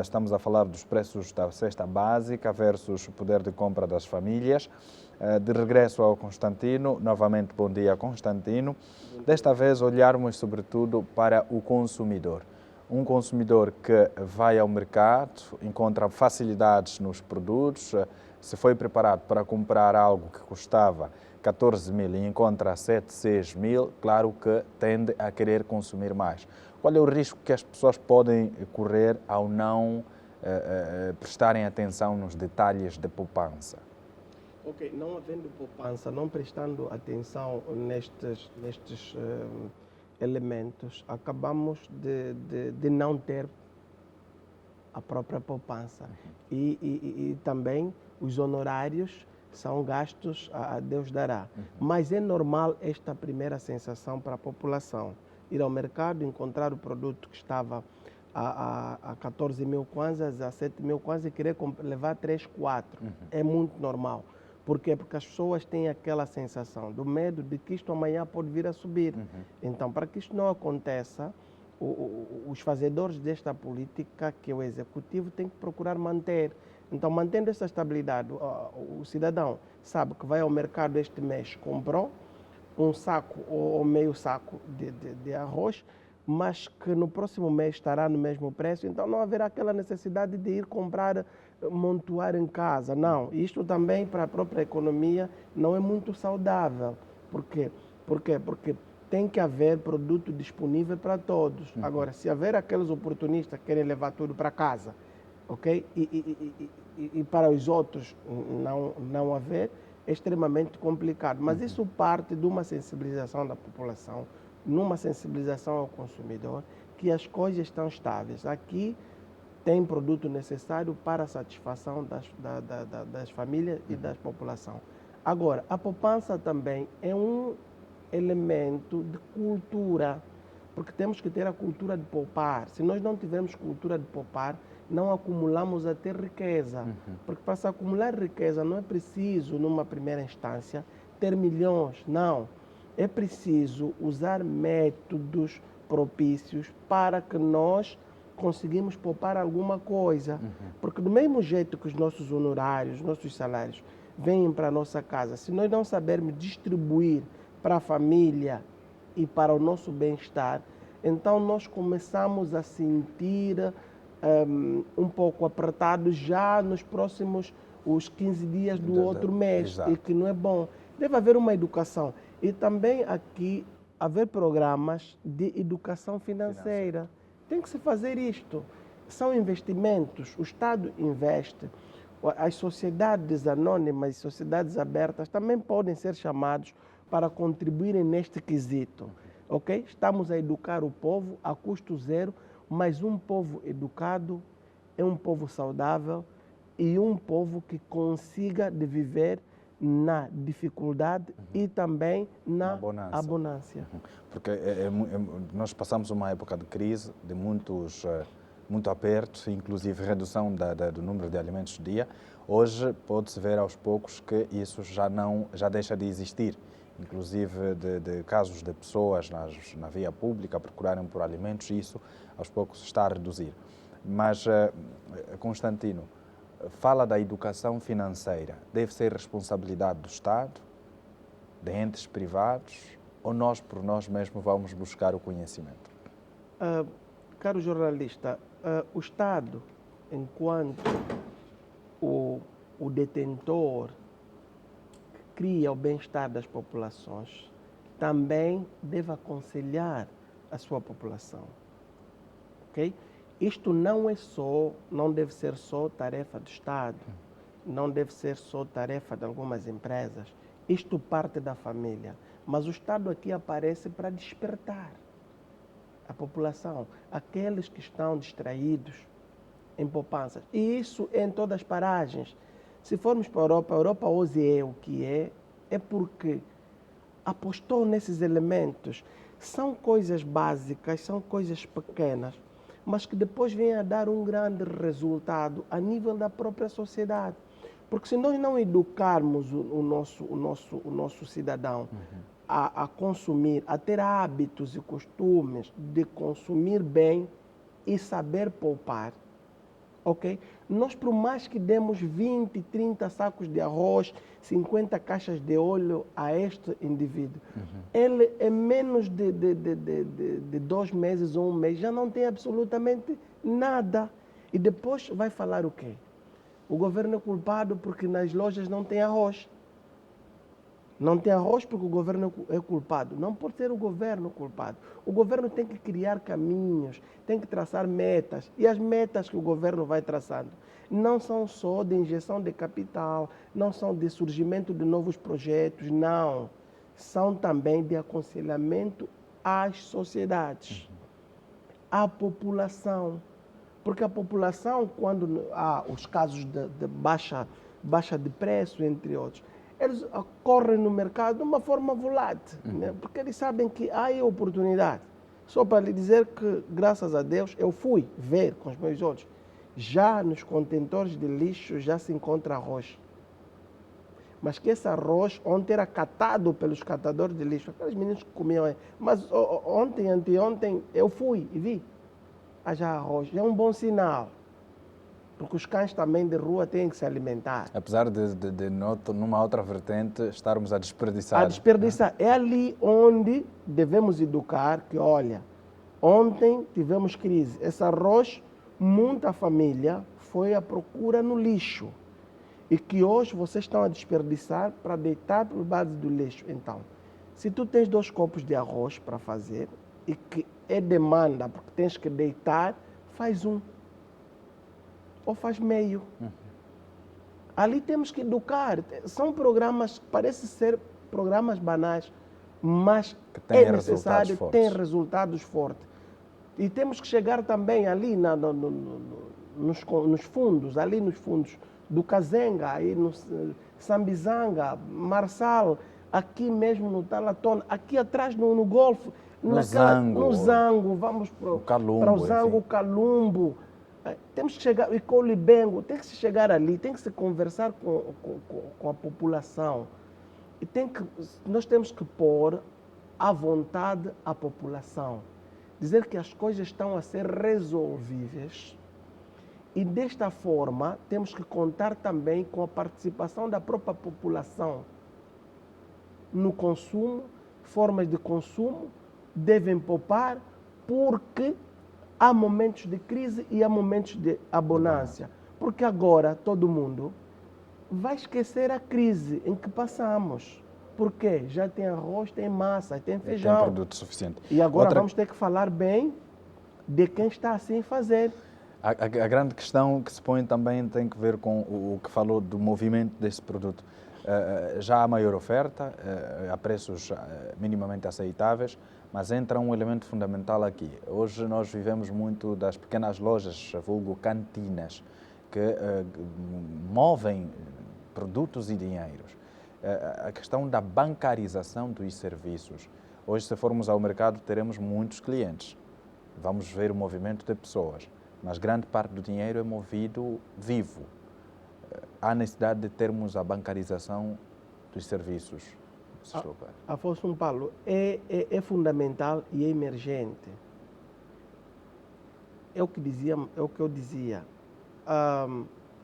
estamos a falar dos preços da cesta básica versus o poder de compra das famílias. De regresso ao Constantino, novamente bom dia Constantino. Desta vez olharmos sobretudo para o consumidor. Um consumidor que vai ao mercado, encontra facilidades nos produtos, se foi preparado para comprar algo que custava 14 mil e encontra 7, 6 mil, claro que tende a querer consumir mais. Qual é o risco que as pessoas podem correr ao não prestarem atenção nos detalhes de poupança? Ok, não havendo poupança, não prestando atenção nestes elementos, acabamos de não ter a própria poupança. E também os honorários são gastos a Deus dará. Mas é normal esta primeira sensação para a população. Ir ao mercado, encontrar o produto que estava a 14 mil kwanzas, a 7 mil kwanzas e querer levar 3, 4. É muito normal. Por quê? Porque as pessoas têm aquela sensação do medo de que isto amanhã pode vir a subir. Então, para que isto não aconteça, os fazedores desta política, que é o executivo, tem que procurar manter. Então, mantendo essa estabilidade, o cidadão sabe que vai ao mercado este mês, comprou um saco ou meio saco de arroz, mas que no próximo mês estará no mesmo preço, então não haverá aquela necessidade de ir comprar, montuar em casa. Não, isto também para a própria economia não é muito saudável. Por quê? Porque tem que haver produto disponível para todos. Agora, se haver aqueles oportunistas que querem levar tudo para casa, ok? E para os outros não haver, é extremamente complicado. Mas isso parte de uma sensibilização da população, numa sensibilização ao consumidor, que as coisas estão estáveis. Aqui tem produto necessário para a satisfação das famílias e da população. Agora, a poupança também é um elemento de cultura, porque temos que ter a cultura de poupar. Se nós não tivermos cultura de poupar, não acumulamos até riqueza. Porque para se acumular riqueza não é preciso, numa primeira instância, ter milhões, não. É preciso usar métodos propícios para que nós conseguimos poupar alguma coisa. Porque do mesmo jeito que os nossos honorários, nossos salários vêm para a nossa casa, se nós não sabermos distribuir para a família e para o nosso bem-estar, então nós começamos a sentir um pouco apertados já nos próximos os 15 dias do outro mês, Exato. e que não é bom. Deve haver uma educação. E também aqui haver programas de educação financeira. Tem que se fazer isto. São investimentos, o Estado investe. As sociedades anônimas e sociedades abertas também podem ser chamados para contribuírem neste quesito. Ok? Estamos a educar o povo a custo zero, mas um povo educado é um povo saudável e um povo que consiga de viver na dificuldade e também na abundância. Porque nós passamos uma época de crise, de muito aperto, inclusive redução do número de alimentos do dia. Hoje pode-se ver aos poucos que isso já deixa de existir. Inclusive de casos de pessoas na via pública procurarem por alimentos, e isso aos poucos está a reduzir. Mas, Constantino, fala da educação financeira. Deve ser responsabilidade do Estado, de entes privados, ou nós por nós mesmos vamos buscar o conhecimento? Caro jornalista, o Estado, enquanto o detentor que cria o bem-estar das populações, também deve aconselhar a sua população. Ok? Isto não deve ser só tarefa do Estado, não deve ser só tarefa de algumas empresas. Isto parte da família. Mas o Estado aqui aparece para despertar a população, aqueles que estão distraídos em poupanças. E isso é em todas as paragens. Se formos para a Europa hoje é o que é porque apostou nesses elementos. São coisas básicas, são coisas pequenas, mas que depois vêm a dar um grande resultado a nível da própria sociedade. Porque se nós não educarmos o nosso cidadão a consumir, a ter hábitos e costumes de consumir bem e saber poupar, ok? Nós, por mais que demos 20, 30 sacos de arroz, 50 caixas de óleo a este indivíduo, ele, em menos de 2 meses ou 1 mês, já não tem absolutamente nada. E depois vai falar o quê? O governo é culpado porque nas lojas não tem arroz. Não tem arroz porque o governo é culpado. Não pode ser o governo culpado. O governo tem que criar caminhos, tem que traçar metas. E as metas que o governo vai traçando não são só de injeção de capital, não são de surgimento de novos projetos, não. São também de aconselhamento às sociedades, à população. Porque a população, quando há os casos de baixa de preço, entre outros, eles correm no mercado de uma forma volátil, né? Porque eles sabem que há aí oportunidade. Só para lhe dizer que, graças a Deus, eu fui ver com os meus olhos. Já nos contentores de lixo já se encontra arroz. Mas que esse arroz ontem era catado pelos catadores de lixo, aqueles meninos que comiam aí. Mas ontem, anteontem, eu fui e vi. Haja arroz. É um bom sinal. Porque os cães também de rua têm que se alimentar. Apesar de numa outra vertente, estarmos a desperdiçar. A desperdiçar. É ali onde devemos educar que, olha, ontem tivemos crise. Esse arroz, muita família foi à procura no lixo. E que hoje vocês estão a desperdiçar para deitar por base do lixo. Então, se tu tens 2 copos de arroz para fazer e que é demanda, porque tens que deitar, faz 1. Ou faz meio. Ali temos que educar. São programas, parece ser programas banais, mas que têm é necessário, têm resultados fortes. E temos que chegar também ali nos fundos, ali nos fundos do Kazenga, aí no Sambizanga, Marçal, aqui mesmo no Talatona, aqui atrás no Golfo, no Zango, vamos para o o Zango, Calumbo. Temos que chegar, e Colibengo, tem que se chegar ali, tem que se conversar com a população. E nós temos que pôr à vontade a população. Dizer que as coisas estão a ser resolvíveis. E desta forma, temos que contar também com a participação da própria população no consumo, formas de consumo, devem poupar, porque há momentos de crise e há momentos de abundância. Porque agora todo mundo vai esquecer a crise em que passamos. Porque já tem arroz, tem massa, tem feijão. Tem produto suficiente. E agora vamos ter que falar bem de quem está assim a fazer. A grande questão que se põe também tem que ver com o que falou do movimento desse produto. Já há maior oferta, a preços minimamente aceitáveis, mas entra um elemento fundamental aqui. Hoje nós vivemos muito das pequenas lojas, vulgo cantinas, que movem produtos e dinheiros. A questão da bancarização dos serviços. Hoje, se formos ao mercado, teremos muitos clientes. Vamos ver o movimento de pessoas, mas grande parte do dinheiro é movido vivo. Há necessidade de termos a bancarização dos serviços. Afonso Paulo, é fundamental e é emergente. É o que eu dizia.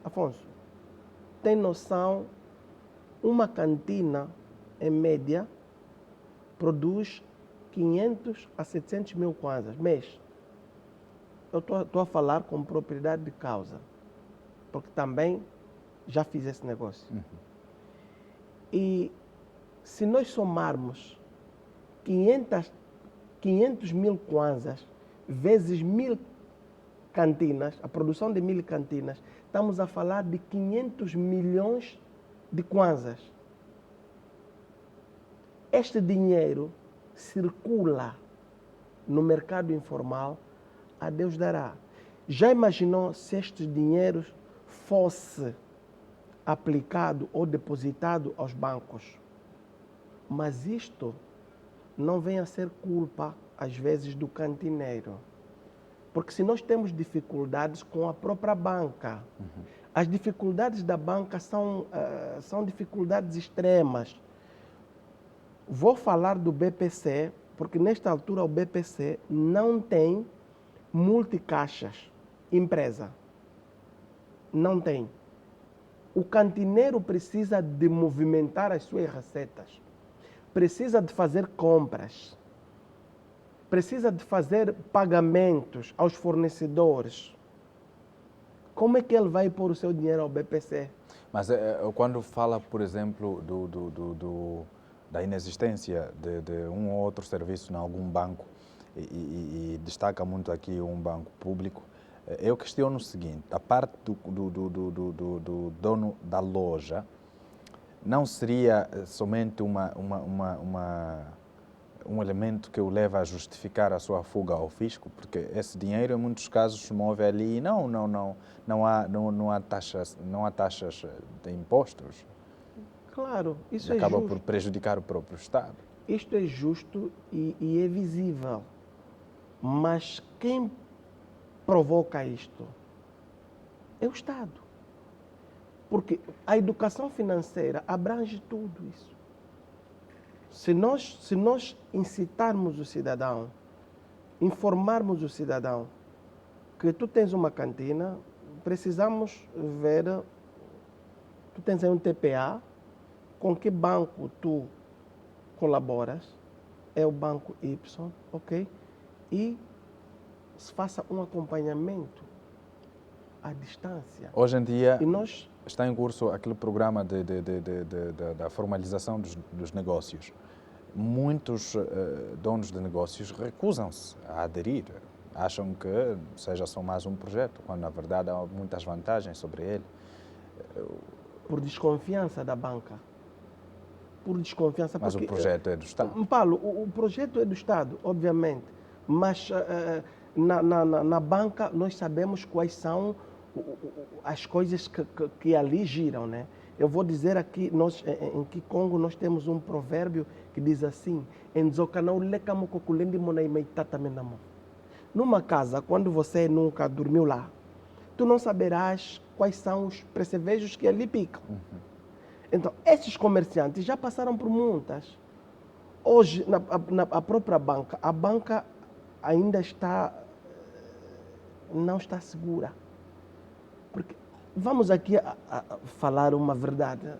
Afonso, tem noção, uma cantina, em média, produz 500 a 700 mil kwanzas mês. Eu estou a falar com propriedade de causa, porque também já fiz esse negócio. E se nós somarmos 500 mil kwanzas vezes 1000 cantinas, a produção de 1000 cantinas, estamos a falar de 500 milhões de kwanzas. Este dinheiro circula no mercado informal, a Deus dará. Já imaginou se este dinheiro fosse aplicado ou depositado aos bancos? Mas isto não vem a ser culpa, às vezes, do cantineiro. Porque se nós temos dificuldades com a própria banca, as dificuldades da banca são dificuldades extremas. Vou falar do BPC, porque nesta altura o BPC não tem multicaixas, empresa. Não tem. O cantineiro precisa de movimentar as suas receitas, precisa de fazer compras, precisa de fazer pagamentos aos fornecedores. Como é que ele vai pôr o seu dinheiro ao BPC? Mas quando fala, por exemplo, da inexistência de um ou outro serviço em algum banco, e destaca muito aqui um banco público, eu questiono o seguinte: a parte do dono da loja não seria somente um elemento que o leva a justificar a sua fuga ao fisco? Porque esse dinheiro, em muitos casos, se move ali e não há taxas de impostos. Claro, isso E é acaba justo. por prejudicar o próprio Estado. Isto é justo e é visível. Mas quem provoca isto é o Estado. Porque a educação financeira abrange tudo isso. Se nós incitarmos o cidadão, informarmos o cidadão que tu tens uma cantina, precisamos ver, tu tens aí um TPA, com que banco tu colaboras, é o banco Y, ok? E se faça um acompanhamento à distância. Hoje em dia E nós, está em curso aquele programa da formalização dos negócios. Muitos donos de negócios recusam-se a aderir. Acham que seja só mais um projeto, quando na verdade há muitas vantagens sobre ele. por desconfiança da banca, por desconfiança... Mas o projeto é do Estado. Paulo, o projeto é do Estado, obviamente, mas na banca nós sabemos quais são as coisas que ali giram, né? Eu vou dizer aqui, nós em Kikongo nós temos um provérbio que diz assim: numa casa, quando você nunca dormiu lá, tu não saberás quais são os percevejos que ali picam. Então, esses comerciantes já passaram por muitas. Hoje, na própria banca, a banca ainda não está segura. Porque vamos aqui a falar uma verdade.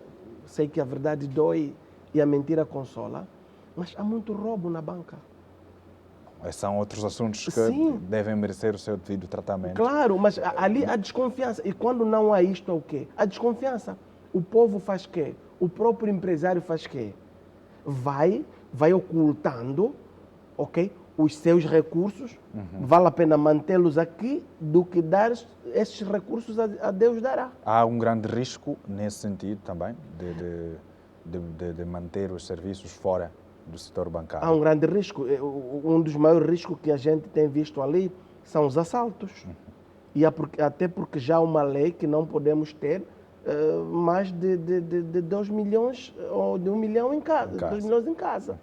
Sei que a verdade dói e a mentira consola, mas há muito roubo na banca. Esses são outros assuntos que Sim, devem merecer o seu devido tratamento. claro, mas ali há desconfiança. E quando não há isto, é o quê? A desconfiança. O povo faz quê? O próprio empresário faz quê? Vai ocultando, ok, os seus recursos. Vale a pena mantê-los aqui do que dar esses recursos a Deus dará. Há um grande risco nesse sentido também, de manter os serviços fora do setor bancário. Há um grande risco. Um dos maiores riscos que a gente tem visto ali são os assaltos. E até porque já há uma lei que não podemos ter mais de 2 milhões ou de 1 milhão em casa, 2 milhões em casa.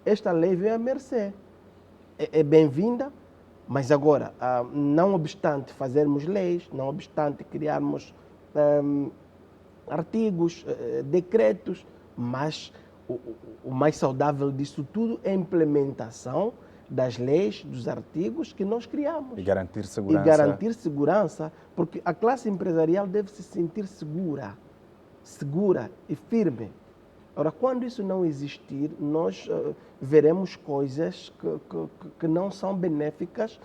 Esta lei veio à mercê. É bem-vinda, mas agora, não obstante fazermos leis, não obstante criarmos artigos, decretos, mas o mais saudável disso tudo é a implementação das leis, dos artigos que nós criamos. E garantir segurança. E garantir segurança, porque a classe empresarial deve se sentir segura e firme. Ora, quando isso não existir, nós veremos coisas que não são benéficas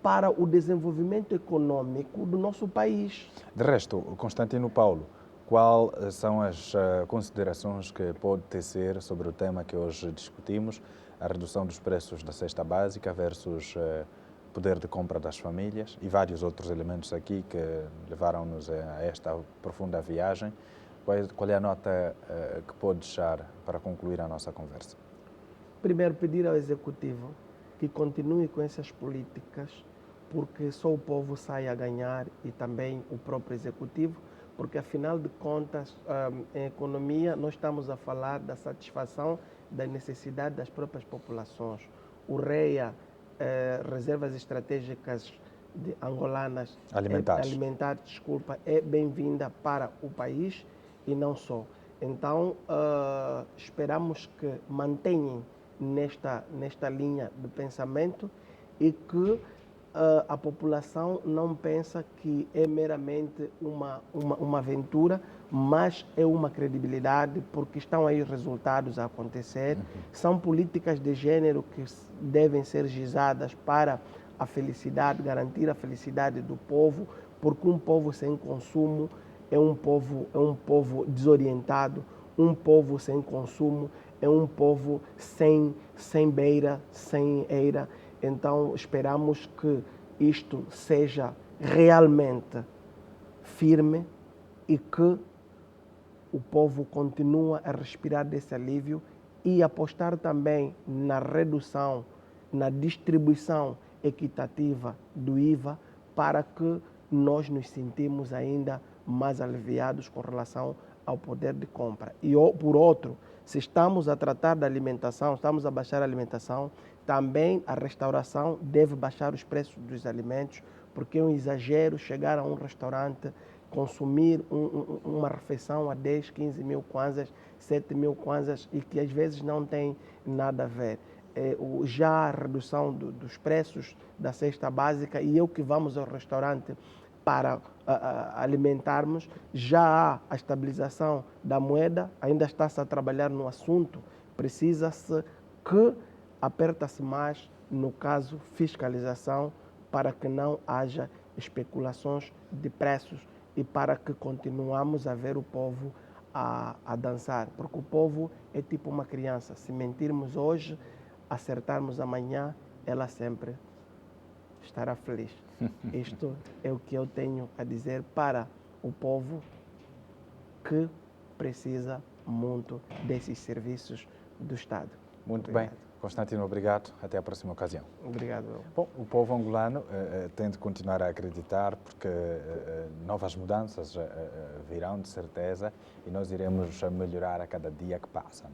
para o desenvolvimento econômico do nosso país. De resto, Constantino Paulo, quais são as considerações que pode tecer sobre o tema que hoje discutimos, a redução dos preços da cesta básica versus poder de compra das famílias e vários outros elementos aqui que levaram-nos a esta profunda viagem? Qual é a nota que pode deixar para concluir a nossa conversa? Primeiro, pedir ao Executivo que continue com essas políticas, porque só o povo sai a ganhar e também o próprio Executivo, porque, afinal de contas, em economia, nós estamos a falar da satisfação da necessidade das próprias populações. O REA, Reservas Estratégicas Angolanas Alimentares, é bem-vinda para o país e não só. Então, esperamos que mantenham nesta linha de pensamento e que a população não pensa que é meramente uma aventura, mas é uma credibilidade, porque estão aí os resultados a acontecer. São políticas de gênero que devem ser gizadas para a felicidade, garantir a felicidade do povo, porque um povo sem consumo é um povo desorientado, um povo sem consumo é um povo sem beira, sem eira. Então, esperamos que isto seja realmente firme e que o povo continue a respirar desse alívio e apostar também na redução, na distribuição equitativa do IVA para que nós nos sentimos ainda mais aliviados com relação ao poder de compra. E, por outro, se estamos a tratar da alimentação, estamos a baixar a alimentação, também a restauração deve baixar os preços dos alimentos, porque é um exagero chegar a um restaurante, consumir uma refeição a 10, 15 mil kwanzas, 7 mil kwanzas e que às vezes não tem nada a ver. Já a redução dos preços da cesta básica e eu que vamos ao restaurante para alimentarmos, já há a estabilização da moeda, ainda está-se a trabalhar no assunto, precisa-se que aperta-se mais, no caso, fiscalização, para que não haja especulações de preços e para que continuamos a ver o povo a dançar, porque o povo é tipo uma criança, se mentirmos hoje, acertarmos amanhã, ela sempre estará feliz. Isto é o que eu tenho a dizer para o povo que precisa muito desses serviços do Estado. Muito Obrigado. bem. Constantino, obrigado. Até a próxima ocasião. Obrigado. Bom, o povo angolano tem de continuar a acreditar porque novas mudanças virão de certeza e nós iremos melhorar a cada dia que passa.